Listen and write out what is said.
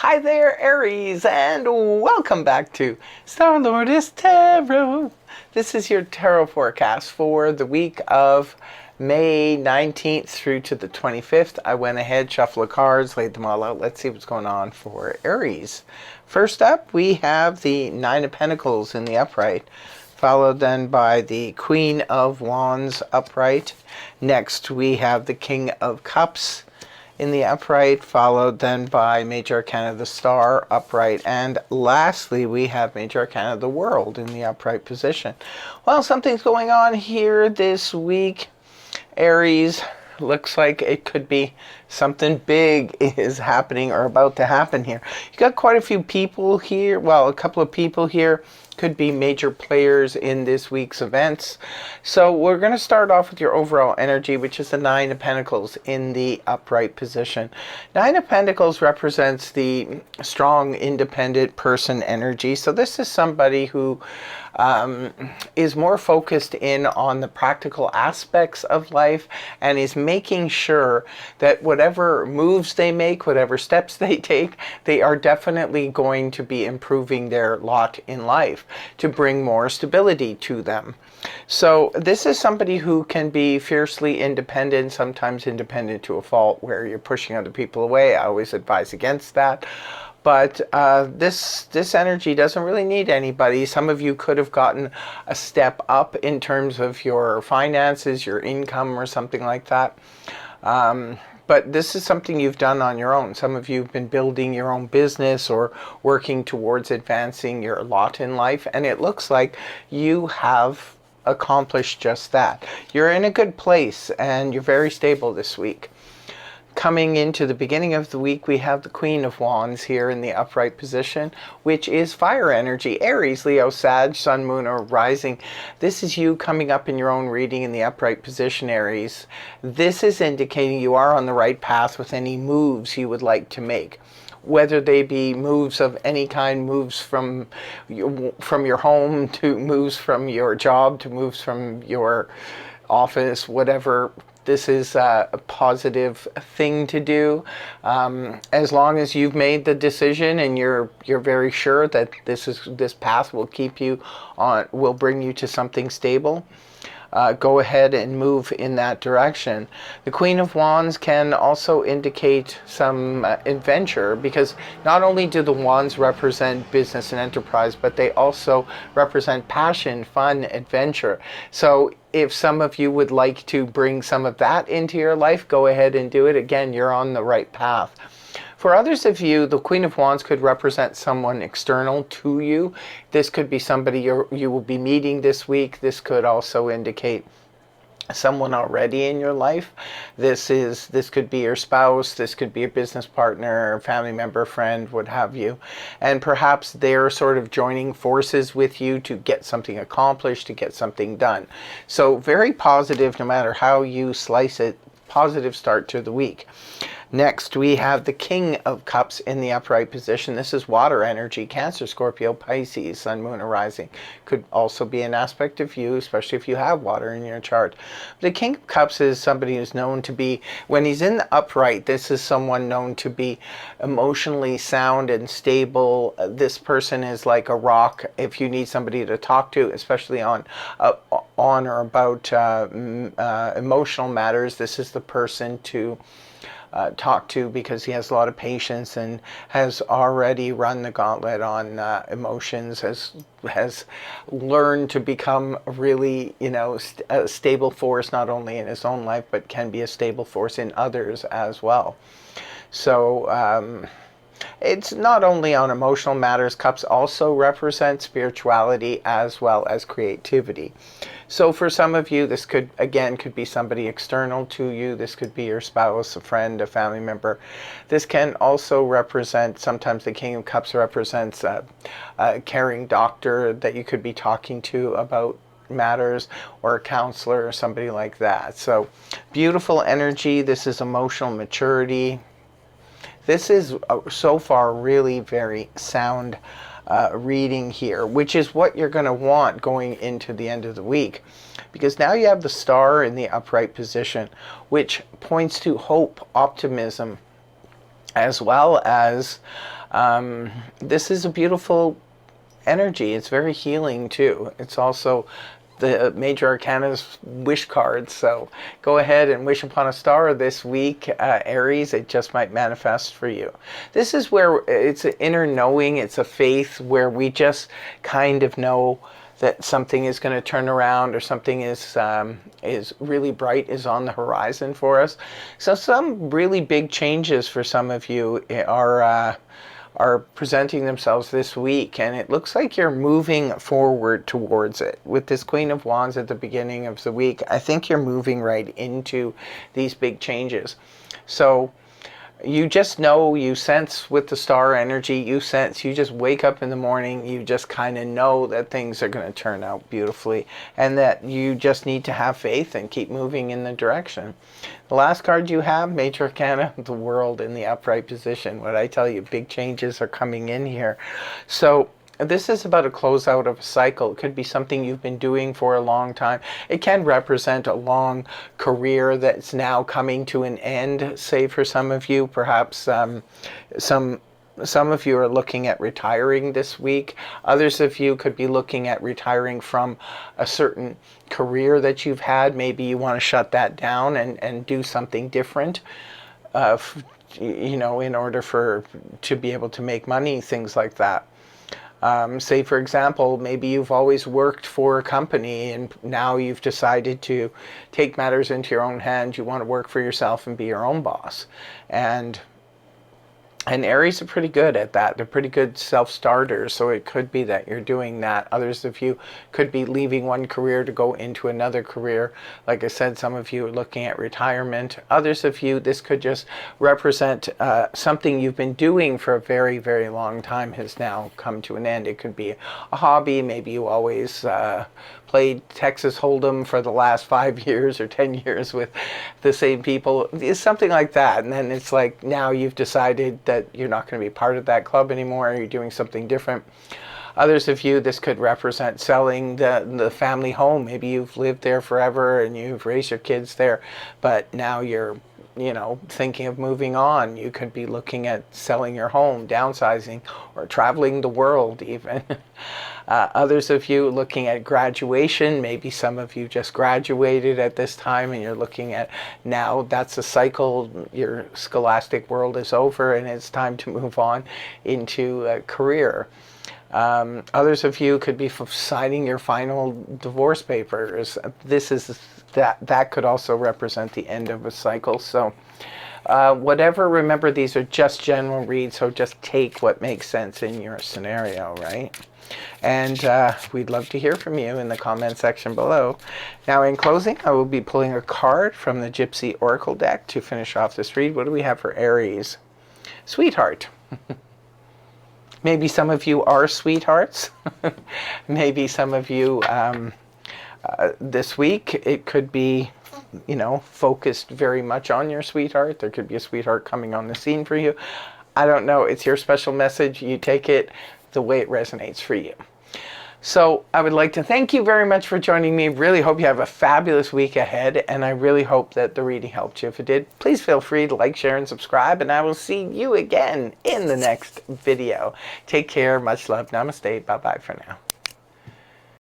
Hi there, Aries, and welcome back to Star Lordess Tarot. This is your tarot forecast for the week of May 19th through to the 25th. I went ahead, shuffled the cards, laid them all out. Let's see what's going on for Aries. First up, we have the Nine of Pentacles in the upright, followed then by the Queen of Wands upright. Next, we have the King of Cups in the upright, followed then by Major Arcana of the Star upright, and lastly we have Major Arcana of the World in the upright position. Well, something's going on here this week, Aries. Looks like it could be something big is happening or about to happen here. You got quite a few people here, well, a couple of people here could be major players in this week's events. So we're going to start off with your overall energy, which is the Nine of Pentacles in the upright position. Nine of Pentacles represents the strong, independent person energy. So this is somebody who is more focused in on the practical aspects of life and is making sure that whatever moves they make, whatever steps they take, they are definitely going to be improving their lot in life to bring more stability to them. So this is somebody who can be fiercely independent, sometimes independent to a fault where you're pushing other people away. I always advise against that. But this energy doesn't really need anybody. Some of you could have gotten a step up in terms of your finances, your income, or something like that. But this is something you've done on your own. Some of you have been building your own business or working towards advancing your lot in life. And it looks like you have accomplished just that. You're in a good place and you're very stable this week. Coming into the beginning of the week, we have the Queen of Wands here in the upright position, which is fire energy. Aries, Leo, Sag, Sun, Moon, or Rising. This is you coming up in your own reading in the upright position, Aries. This is indicating you are on the right path with any moves you would like to make. Whether they be moves of any kind, moves from your home, to moves from your job, to moves from your office, whatever. This is a positive thing to do, as long as you've made the decision and you're very sure that this path will keep you on, will bring you to something stable. Go ahead and move in that direction. The Queen of Wands can also indicate some adventure, because not only do the wands represent business and enterprise, but they also represent passion, fun, adventure. So if some of you would like to bring some of that into your life, go ahead and do it. Again, you're on the right path. For others of you, the Queen of Wands could represent someone external to you. This could be somebody you will be meeting this week. This could also indicate someone already in your life. This could be your spouse, this could be a business partner, family member, friend, what have you. And perhaps they're sort of joining forces with you to get something accomplished, to get something done. So very positive, no matter how you slice it. Positive start to the week. Next, we have the King of Cups in the upright position. This is water energy, Cancer, Scorpio, Pisces, Sun, Moon, or Rising. Could also be an aspect of you, especially if you have water in your chart. The King of Cups is somebody who's known to be, when he's in the upright, this is someone known to be emotionally sound and stable. This person is like a rock if you need somebody to talk to, especially on or about emotional matters. This is the person to talk to, because he has a lot of patience and has already run the gauntlet on emotions, has learned to become really, a stable force, not only in his own life, but can be a stable force in others as well. So it's not only on emotional matters. Cups also represent spirituality as well as creativity. So for some of you, this could be somebody external to you. This could be your spouse, a friend, a family member. This can also represent, sometimes the King of Cups represents a caring doctor that you could be talking to about matters, or a counselor or somebody like that. So beautiful energy. This is emotional maturity. This is so far really very sound reading here, which is what you're going to want going into the end of the week, because now you have the star in the upright position, which points to hope, optimism, as well as this is a beautiful energy. It's very healing too. It's also the major arcana's wish card. So go ahead and wish upon a star this week, Aries. It just might manifest for you. This is where it's an inner knowing. It's a faith where we just kind of know that something is going to turn around, or something is really bright, is on the horizon for us. So some really big changes for some of you are presenting themselves this week, and it looks like you're moving forward towards it. With this Queen of Wands at the beginning of the week, I think you're moving right into these big changes. So you just know, you sense with the star energy, you sense, you just wake up in the morning, you just kind of know that things are going to turn out beautifully, and that you just need to have faith and keep moving in the direction. The last card you have, Major Arcana, the World in the upright position. What I tell you, big changes are coming in here. So this is about a closeout of a cycle. It could be something you've been doing for a long time. It can represent a long career that's now coming to an end, say for some of you. Perhaps some of you are looking at retiring this week. Others of you could be looking at retiring from a certain career that you've had. Maybe you want to shut that down and do something different. You know, in order to be able to make money, things like that. Say, for example, maybe you've always worked for a company and now you've decided to take matters into your own hands. You want to work for yourself and be your own boss. And Aries are pretty good at that. They're pretty good self-starters, so it could be that you're doing that. Others of you could be leaving one career to go into another career. Like I said, some of you are looking at retirement. Others of you, this could just represent something you've been doing for a very, very long time has now come to an end. It could be a hobby. Maybe you always played Texas Hold'em for the last 5 years or 10 years with the same people. It's something like that. And then it's like now you've decided that you're not going to be part of that club anymore. You're doing something different. Others of you, this could represent selling the family home. Maybe you've lived there forever and you've raised your kids there, but now you're, you know, thinking of moving on. You could be looking at selling your home, downsizing, or traveling the world even. Others of you looking at graduation. Maybe some of you just graduated at this time and you're looking at now that's a cycle. Your scholastic world is over and it's time to move on into a career. Others of you could be signing your final divorce papers. That could also represent the end of a cycle. So whatever, remember, these are just general reads, so just take what makes sense in your scenario, right? And we'd love to hear from you in the comment section below. Now, in closing, I will be pulling a card from the Gypsy Oracle deck to finish off this read. What do we have for Aries? Sweetheart. Maybe some of you are sweethearts. Maybe some of you this week, it could be, you know, focused very much on your sweetheart. There could be a sweetheart coming on the scene for you. I don't know. It's your special message. You take it the way it resonates for you. So I would like to thank you very much for joining me. Really hope you have a fabulous week ahead, and I really hope that the reading helped you. If it did, please feel free to like, share, and subscribe, and I will see you again in the next video. Take care. Much love. Namaste. Bye-bye for now.